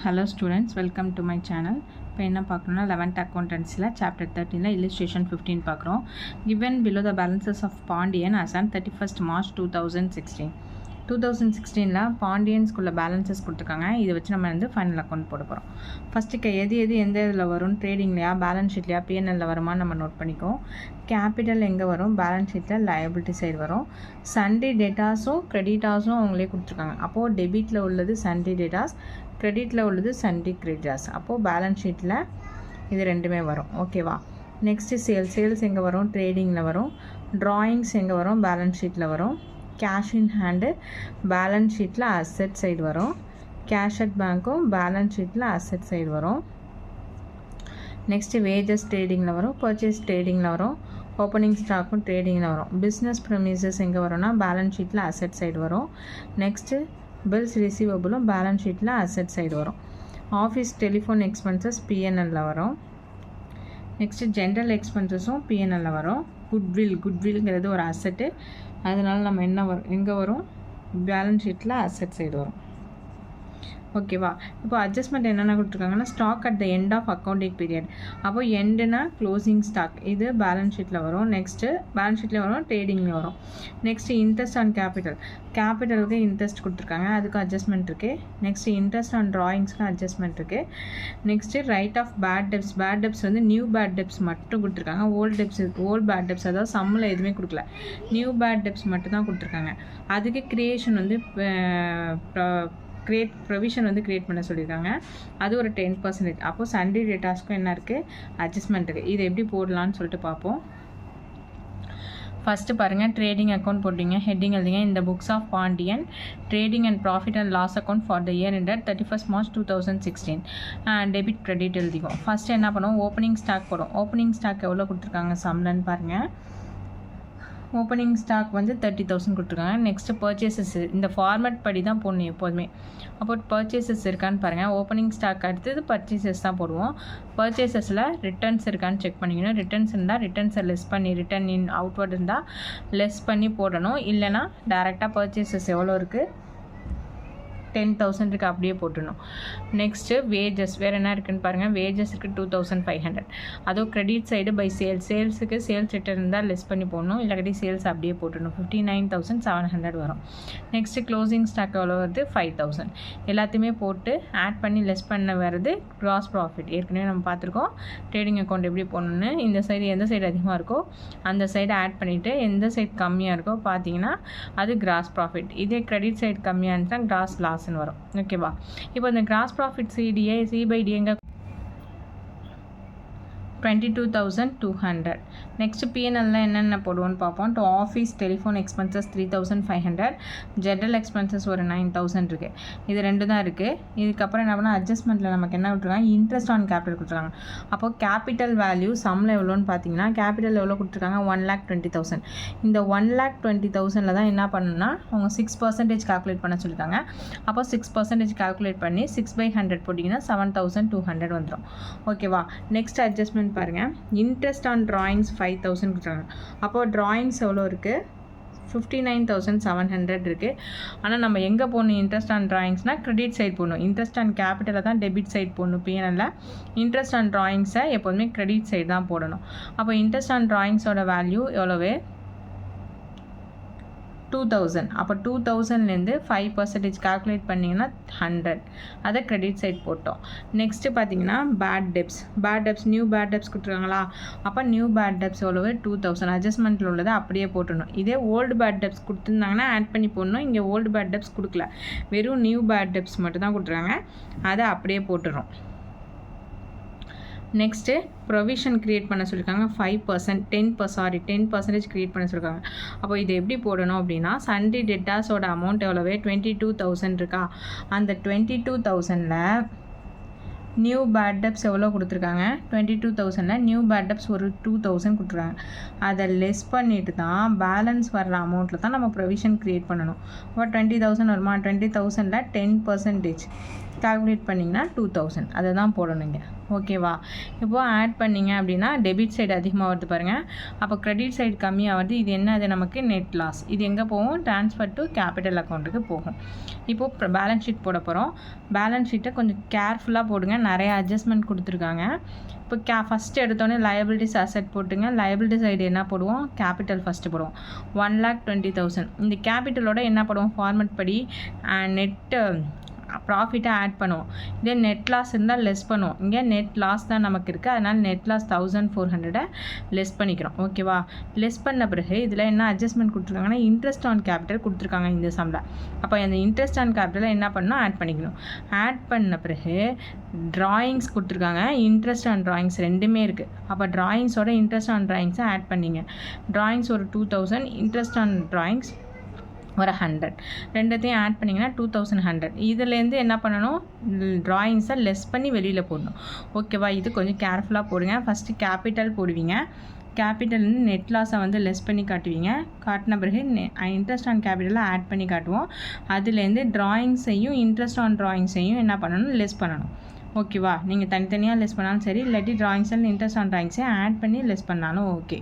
Hello students, welcome to my channel. இப்போ என்ன பார்க்கணும்னா 11th accountancyல chapter 13ல illustration 15 பார்க்குறோம். Given below the balances of Pandian as on 31st March 2016. 2016ல பாண்டியன்ஸ்குள்ள balances கொடுத்துருக்காங்க. இதை வச்சு நம்ம வந்து ஃபைனல் அக்கௌண்ட் போட போகிறோம். ஃபஸ்ட்டுக்கு எது எந்த இதில் வரும், ட்ரேடிங்லையா பேலன்ஸ் ஷீட்லையா பிஎன்எல்ல வருமா நம்ம நோட் பண்ணிக்குவோம். கேபிட்டல் எங்கே வரும், பேலன்ஸ் ஷீட்டில் லயபிலிட்டி சைடு வரும். சண்டே டேட்டாஸும் கிரெடிட்டாஸும் அவங்களே கொடுத்துருக்காங்க. அப்போது டெபிட்டில் உள்ளது சண்டே டேட்டாஸ், கிரெடிட்டில் உள்ளது சண்டே கிரெடிட்டாஸ். அப்போது பேலன்ஸ் ஷீட்டில் இது ரெண்டுமே வரும். ஓகேவா. நெக்ஸ்ட்டு சேல்ஸ் எங்கே வரும், ட்ரேடிங்கில் வரும். ட்ராயிங்ஸ் எங்கே வரும், பேலன்ஸ் ஷீட்டில் வரும். கேஷ் இன் ஹேண்டு பேலன்ஸ் ஷீட்டில் அசெட் சைடு வரும். கேஷ் அட் பேங்க்கும் பேலன்ஸ் ஷீட்டில் அசெட் சைடு வரும். நெக்ஸ்ட்டு வேஜஸ் ட்ரேடிங்கில் வரும், பர்ச்சேஸ் ட்ரேடிங்கில் வரும். ஓப்பனிங் ஸ்டாக்கும் ட்ரேடிங்கில் வரும். பிஸ்னஸ் ப்ரெமிசஸ் எங்கே வரும்னா பேலன்ஸ் ஷீட்டில் அசெட் சைடு வரும். நெக்ஸ்ட்டு பில்ஸ் ரிசீவபிளும் பேலன்ஸ் ஷீட்டில் அசெட் சைடு வரும். ஆஃபீஸ் டெலிஃபோன் எக்ஸ்பென்சஸ் பிஎன்எல்ல வரும். நெக்ஸ்ட்டு ஜென்ரல் எக்ஸ்பென்சஸும் பிஎன்எல்ல வரும். குட்வில்ங்கிறது ஒரு அசெட்டு, அதனால் நம்ம என்ன வரும், எங்கே வரும், பேலன்ஸ் ஷீட்டில் அசெட் சைடு வரும். ஓகேவா. இப்போ அட்ஜஸ்ட்மெண்ட் என்னென்ன கொடுத்துருக்காங்கன்னா stock at the end of accounting period. அப்போ எண்டுனா க்ளோசிங் ஸ்டாக், இது பேலன்ஸ் ஷீட்டில் வரும். நெக்ஸ்ட்டு பேலன்ஸ் ஷீட்டில் வரும், ட்ரேடிங்கில் வரும். நெக்ஸ்ட்டு இன்ட்ரெஸ்ட் ஆன் கேபிட்டலுக்கு இன்ட்ரெஸ்ட் கொடுத்துருக்காங்க, அதுக்கு அட்ஜஸ்ட்மெண்ட் இருக்குது. நெக்ஸ்ட்டு இன்ட்ரெஸ்ட் ஆன் ட்ராயிங்ஸ்க்கு அட்ஜஸ்ட்மெண்ட் இருக்குது. Next write off bad debts வந்து நியூ பேட் டெப்ஸ் மட்டும் கொடுத்துருக்காங்க. ஓல்ட் பேட் டெப்ஸ் அதாவது சம்மில் எதுவுமே கொடுக்கல, நியூ பேட் டெப்ஸ் மட்டும் தான் கொடுத்துருக்காங்க. அதுக்கு கிரியேஷன் வந்து ப்ரொவிஷன் வந்து க்ரியேட் பண்ண சொல்லியிருக்காங்க, அது ஒரு 10%. அப்போது சண்டே டேட்டாஸ்க்கும் என்ன இருக்குது, அட்ஜஸ்ட்மெண்ட் இருக்குது. இதை எப்படி போடலான்னு சொல்லிட்டு பார்ப்போம். ஃபஸ்ட்டு பாருங்கள், ட்ரேடிங் அக்கௌண்ட் போட்டிங்க, ஹெட்டிங் எழுதிங்க, இந்த books of Pandian trading and profit and loss account for the year ended 31st March 2016 debit credit எழுதிக்கும். ஃபஸ்ட்டு என்ன பண்ணுவோம், ஓப்பனிங் ஸ்டாக் போடும். ஓப்பனிங் ஸ்டாக் எவ்வளோ கொடுத்துருக்காங்க சம்லன்னு பாருங்கள். ஓப்பனிங் ஸ்டாக் வந்து 30,000 கொடுத்துருக்காங்க. நெக்ஸ்ட்டு பர்ச்சேசஸ், இந்த ஃபார்மேட் படி தான் போடணும் எப்போதுமே. அப்போ பர்ச்சேசஸ் இருக்கான்னு பாருங்கள். ஓப்பனிங் ஸ்டாக் அடுத்தது பர்ச்சேசஸ் தான் போடுவோம். பர்ச்சேசஸில் ரிட்டர்ன்ஸ் இருக்கான்னு செக் பண்ணிக்கணும். ரிட்டர்ன்ஸ் இருந்தால் ரிட்டர்ன்ஸை லெஸ் பண்ணி, ரிட்டர்ன் இன் அவுட்வர்ட் இருந்தால் லெஸ் பண்ணி போடணும். இல்லைனா டேரெக்டாக பர்ச்சேசஸ் எவ்வளோ இருக்குது, 10,000 இருக்குது, அப்படியே போட்டுடணும். நெக்ஸ்ட்டு வேஜஸ், வேறு என்ன இருக்குதுன்னு பாருங்கள். வேஜஸ் இருக்குது 2,500. அதுவும் கிரெடிட் சைடு பை சேல்ஸுக்கு சேல்ஸ் ரிட்டர்ன் இருந்தால் லெஸ் பண்ணி போடணும், இல்லாட்டி சேல்ஸ் அப்படியே போட்டுடணும். 59,700 வரும். நெக்ஸ்ட்டு க்ளோசிங் ஸ்டாக் எவ்வளோ வருது, 5,000. எல்லாத்தையுமே போட்டு ஆட் பண்ணி லெஸ் பண்ண வருது கிராஸ் ப்ராஃபிட். ஏற்கனவே நம்ம பார்த்துருக்கோம் ட்ரேடிங் அக்கௌண்ட் எப்படி போடணுன்னு. இந்த சைடு எந்த சைடு அதிகமாக இருக்கோ அந்த சைடு ஆட் பண்ணிவிட்டு எந்த சைடு கம்மியாக இருக்கோ பார்த்தீங்கன்னா அது கிராஸ் ப்ராஃபிட். இதே கிரெடிட் சைடு கம்மியாக இருந்துச்சுன்னா கிராஸ் லாஸ் வரும். ஓகேவா. இப்போ இந்த கிராஸ் ப்ராஃபிட் சி/டி எங்க 22,200. நெக்ஸ்ட்டு பிஎன்எல்ல என்னென்ன போடுவோன்னு பார்ப்போம். To office telephone expenses 3,500, general expenses ஒரு 9,000 இருக்குது. இது ரெண்டு தான் இருக்குது. இதுக்கப்புறம் என்ன பண்ணால் அட்ஜஸ்ட்மெண்ட்டில் நமக்கு என்ன கொடுத்துருக்காங்க, இன்ட்ரெஸ்ட் ஆன் கேபிட்டல் கொடுத்துருக்காங்க. அப்போது கேபிட்டல் வேல்யூ சம்மில் எவ்வளோன்னு பார்த்தீங்கன்னா கேபிட்டல் எவ்வளோ கொடுத்துருக்காங்க, 1,20,000. இந்த 1,20,000 தான் என்ன பண்ணணும்னா அவங்க 6% கால்குலேட் பண்ண சொல்லியிருக்காங்க. அப்போ 6% கால்குலேட் பண்ணி 6/100 போட்டிங்கன்னா 7,200 வந்துடும். ஓகேவா. நெக்ஸ்ட் அட்ஜஸ்ட்மெண்ட் பாருங்கள். இன்ட்ரெஸ்ட் ஆன் ட்ராயிங்ஸ் 5,000 கொடுத்துருக்காங்க. அப்போது ட்ராயிங்ஸ் எவ்வளோ இருக்குது, 59,700 இருக்குது. ஆனால் நம்ம எங்கே போடணும், இன்ட்ரெஸ்ட் ஆன் ட்ராயிங்ஸ்னால் கிரெடிட் சைட் போடணும். இன்ட்ரெஸ்ட் ஆன் கேபிட்டலில் தான் டெபிட் சைட் போடணும் பிஎன்எல்ல. இன்ட்ரெஸ்ட் ஆன் ட்ராயிங்ஸை எப்போதுமே கிரெடிட் சைடு தான் போடணும். அப்போ இன்ட்ரெஸ்ட் ஆன் ட்ராயிங்ஸோட வேல்யூ எவ்வளவு, 2,000. அப்போ 2,000லேருந்து 5% கால்குலேட் பண்ணிங்கன்னா 100, அதை கிரெடிட் சைட் போட்டோம். நெக்ஸ்ட்டு பார்த்தீங்கன்னா bad debts new bad debts கொடுத்துருக்காங்களா. அப்போ நியூ பேட் டெப்ஸ் எவ்வளவு, 2,000. அட்ஜஸ்ட்மெண்ட்டில் உள்ளதை அப்படியே போட்டுடணும். இதே ஓல்டு பேட் டெப்ஸ் கொடுத்துருந்தாங்கன்னா ஆட் பண்ணி போடணும். இங்கே ஓல்டு பேட் டெப்ஸ் கொடுக்கல, வெறும் நியூ பேட் டெப்ஸ் மட்டும் தான் கொடுத்துருக்காங்க, அதை அப்படியே போட்டுறோம். நெக்ஸ்ட்டு ப்ரொவிஷன் க்ரியேட் பண்ண சொல்லியிருக்காங்க. 10% க்ரியேட் பண்ண சொல்லியிருக்காங்க. அப்போ இதை எப்படி போடணும் அப்படின்னா சண்டே டெட்டாஸோட அமௌண்ட் எவ்வளவு, 22,000 இருக்கா. அந்த 22,000ல் நியூ பேட் டெப்ஸ் எவ்வளோ கொடுத்துருக்காங்க, 22,000ல் நியூ பேட் டெப்ஸ் ஒரு 2,000 கொடுத்துருக்காங்க. அதை லெஸ் பண்ணிட்டு தான் பேலன்ஸ் வர்ற அமௌண்ட்டில் தான் நம்ம ப்ரொவிஷன் க்ரியேட் பண்ணணும். அப்போ 20,000 வருமா, 20,000ல் 10% கால்குலேட் பண்ணிங்கன்னா 2,000, அதை தான் போடணுங்க. ஓகேவா? இப்போது ஆட் பண்ணிங்க அப்படின்னா டெபிட் சைடு அதிகமாக வருது பாருங்கள். அப்போ கிரெடிட் சைடு கம்மியாக வருது. இது என்னது நமக்கு நெட் லாஸ். இது எங்கே போகும்? ட்ரான்ஸ்ஃபர் டு கேபிட்டல் அக்கௌண்ட்டுக்கு போகும். இப்போது பேலன்ஸ் ஷீட் போட போகிறோம். பேலன்ஸ் ஷீட்டை கொஞ்சம் கேர்ஃபுல்லாக போடுங்க. நிறைய அட்ஜஸ்ட்மெண்ட் கொடுத்துருக்காங்க. இப்போ ஃபஸ்ட்டு எடுத்தோடனே லயபிலிட்டிஸ் அசெட் போட்டுங்க. லயபிலிட்டி சைடு என்ன போடுவோம்? கேபிட்டல் ஃபஸ்ட்டு போடுவோம். 1,20,000. இந்த கேபிட்டலோட என்ன போடுவோம்? ஃபார்மேட் படி நெட்டு ப்ராஃபிட்டை ஆட் பண்ணுவோம். இதே நெட் லாஸ் இருந்தால் லெஸ் பண்ணுவோம். இங்கே நெட் லாஸ் தான் நமக்கு இருக்குது. அதனால் நெட் லாஸ் 1,400 லெஸ் பண்ணிக்கிறோம். ஓகேவா? லெஸ் பண்ண பிறகு இதில் என்ன அட்ஜஸ்ட்மெண்ட் கொடுத்துருக்காங்கன்னா இன்ட்ரெஸ்ட் ஆன் கேபிட்டல் கொடுத்துருக்காங்க இந்த சம்மில். அப்போ அந்த இன்ட்ரெஸ்ட் ஆன் கேபிட்டலை என்ன பண்ணணும்? ஆட் பண்ணிக்கணும். ஆட் பண்ண பிறகு ட்ராயிங்ஸ் கொடுத்துருக்காங்க. இன்ட்ரெஸ்ட் ஆன் ட்ராயிங்ஸ் ரெண்டுமே இருக்குது. அப்போ ட்ராயிங்ஸோட இன்ட்ரெஸ்ட் ஆன் ட்ராயிங்ஸை ஆட் பண்ணிங்க. ட்ராயிங்ஸ் ஒரு 2,000, இன்ட்ரெஸ்ட் ஆன் ட்ராயிங்ஸ் ஒரு 100. ரெண்டுத்தையும் ஆட் பண்ணிங்கன்னா 2,100. இதுலேருந்து என்ன பண்ணணும்? ட்ராயிங்ஸை லெஸ் பண்ணி வெளியில் போடணும். ஓகேவா? இது கொஞ்சம் கேர்ஃபுல்லாக போடுங்க. ஃபஸ்ட்டு கேபிட்டல் போடுவீங்க. கேபிட்டல்லேருந்து நெட் லாஸை வந்து லெஸ் பண்ணி காட்டுவீங்க. காட்டின பிறகு இன்ட்ரெஸ்ட் ஆன் கேபிட்டலை ஆட் பண்ணி காட்டுவோம். அதுலேருந்து ட்ராயிங்ஸையும் இன்ட்ரெஸ்ட் ஆன் ட்ராயிங்ஸையும் என்ன பண்ணணும்? லெஸ் பண்ணணும். ஓகேவா? நீங்கள் தனித்தனியாக லெஸ் பண்ணாலும் சரி, இல்லாட்டி ட்ராயிங்ஸ் அண்ட் இன்ட்ரெஸ்ட் ஆன் ட்ராயிங்ஸை ஆட் பண்ணி லெஸ் பண்ணாலும் ஓகே.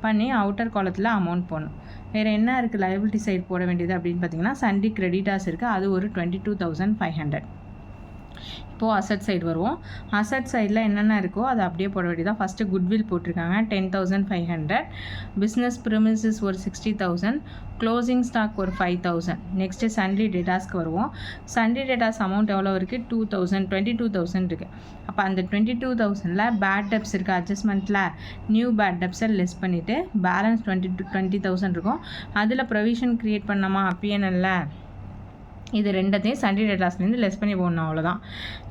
பண்ணி அவுட்டர் காலத்தில் அமௌண்ட் போடணும். வேறு என்ன இருக்குது? லயபிலிட்டி சைடு போட வேண்டியது அப்படின்னு பார்த்தீங்கன்னா சண்டே கிரெடிட்டாஸ் இருக்குது. அது ஒரு 22,500. இப்போது அசட் சைடு வருவோம். அசட் சைடில் என்னென்ன இருக்கோ அதை அப்படியே போட வேண்டியதான். ஃபஸ்ட்டு குட்வில் போட்டிருக்காங்க 10,500. பிஸ்னஸ் ப்ரிமிசஸ் ஒரு 60,000. க்ளோசிங் ஸ்டாக் ஒரு 5,000. நெக்ஸ்ட்டு சண்டே டேட்டாஸ்க்கு வருவோம். சண்டே டேட்டாஸ் அமௌண்ட் எவ்வளோ இருக்குது? 22,000 இருக்குது. அப்போ அந்த 22,000ல் பேட் டெப்ஸ் இருக்குது. அட்ஜஸ்ட்மெண்ட்டில் நியூ பேட் டெப்ஸை லெஸ் பண்ணிவிட்டு பேலன்ஸ் 20,000 இருக்கும். அதில் ப்ரொவிஷன் க்ரியேட் பண்ணோமா பிஎன்எல்ல, இது ரெண்டத்தையும் சண்டே டேட்டாஸ்லேருந்து லெஸ் பண்ணி போடணும். அவ்வளோதான்.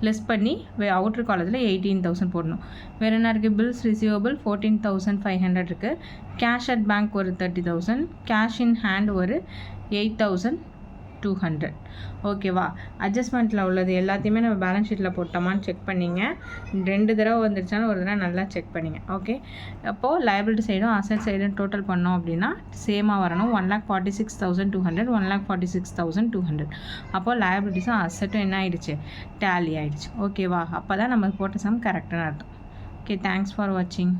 லெஸ் பண்ணி அவுட்ரு காலத்தில் 18,000 போடணும். வேறு என்ன இருக்குது? பில்ஸ் ரிசீவபிள் 14,500 இருக்குது. கேஷ் அட் பேங்க் ஒரு 30,000. கேஷ் இன் ஹேண்ட் ஒரு 8,200. ஓகேவா? அட்ஜஸ்ட்மெண்ட்டில் உள்ளது எல்லாத்தையுமே நம்ம பேலன்ஸ் ஷீட்டில் போட்டோமான்னு செக் பண்ணிங்க. 2 தடவை வந்துருச்சாலும் ஒரு தடவை நல்லா செக் பண்ணிங்க. ஓகே. அப்போது லயபிலிட்டி சைடும் அசட் சைடும் டோட்டல் பண்ணோம் அப்படின்னா சேமாக வரணும். 1,46,200, 1,46,200. அப்போது லயபிலிட்டிஸும் அசட்டும் என்ன ஆகிடுச்சு? டேலி ஆகிடுச்சு. ஓகேவா? அப்போ தான் நம்ம போட்ட சம் கரெக்டான அர்த்தம். ஓகே, தேங்க்ஸ் ஃபார் வாட்சிங்.